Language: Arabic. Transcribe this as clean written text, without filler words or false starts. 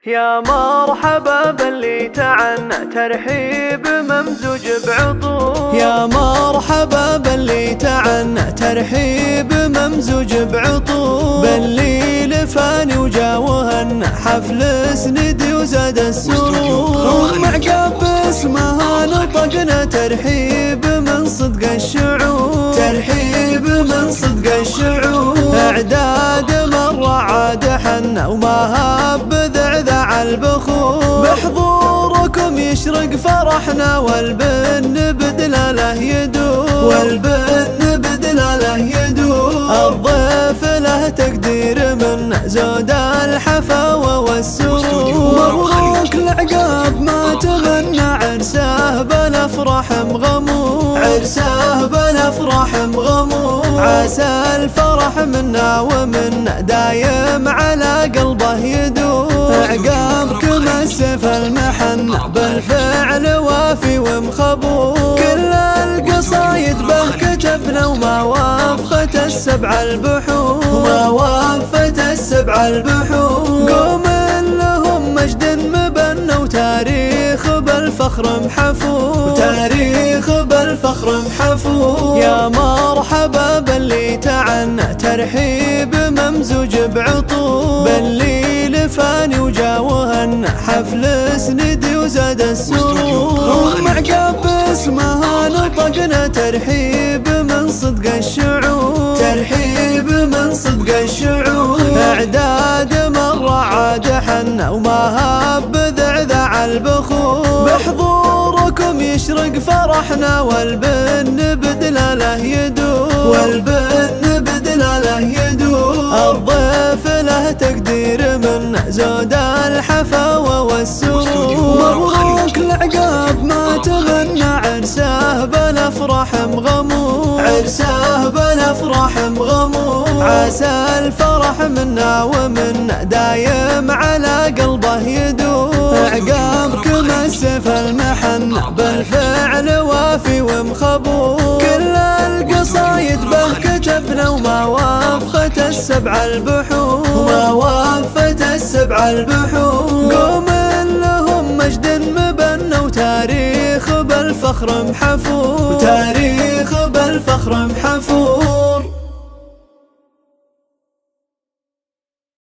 يا مرحبا باللي تعنى ترحيب ممزوج بعطور. يا مرحبا باللي تعنى ترحيب ممزوج بعطور، باللي لفاني وجا وهن حفل سندي وزاد السرور. معقب اسمها نطقنا ترحيب من صدق الشعور، ترحيب من صدق الشعور. اعداد مرة عاد حنا وما هب ذعذع البخور، بحضوركم يشرق فرحنا والبن بدلاله يدور، والبن بدلاله يدور. الضيف له تقدير من زود الحفاوة والسرور. مبروك العقاب ما تمنى عرسه بالافراح مغمور، عرسه بالافراح مغمور. عسى الفرح منا ومنا دايم على قلبه يدور. عقابكم السيف المحن بالفعل وافي ومخبور. كل القصايد به كتبنا وما وافت السبع البحور، وما وافت السبع البحور. قوم لهم مجد مبنى وتاريخ بالفخر محفور، وتاريخ بالفخر محفور. يا مرحبا باللي تعنى ترحيب ممزوج بعطور، باللي لفاني وجا وهن حفل سندي وزاد السرور. معقب اسمها نطقنا ترحيب من صدق الشعور، ترحيب من صدق الشعور. اعداد مرة عاد حنا وما هب ذعذع البخور، بحضوركم يشرق فرحنا والبن بدلاله يدور، والبن بدلاله يدور. الضيف له تقدير من زود الحفاوة والسرور. مبروك العقاب ما تمنى عرسه بالافراح مغمور، عرسه بالافراح مغمور. عسى الفرح منا ومنا دايم على قلبه يدور. عقابكم السيف المحن بالفعل وافي ومخبور. كل القصايد به كتبنا وما وافت السبع البحور، وما وافت السبع البحور. قوم لهم مجد مبنى وتاريخ بالفخر محفور، وتاريخ بالفخر محفور.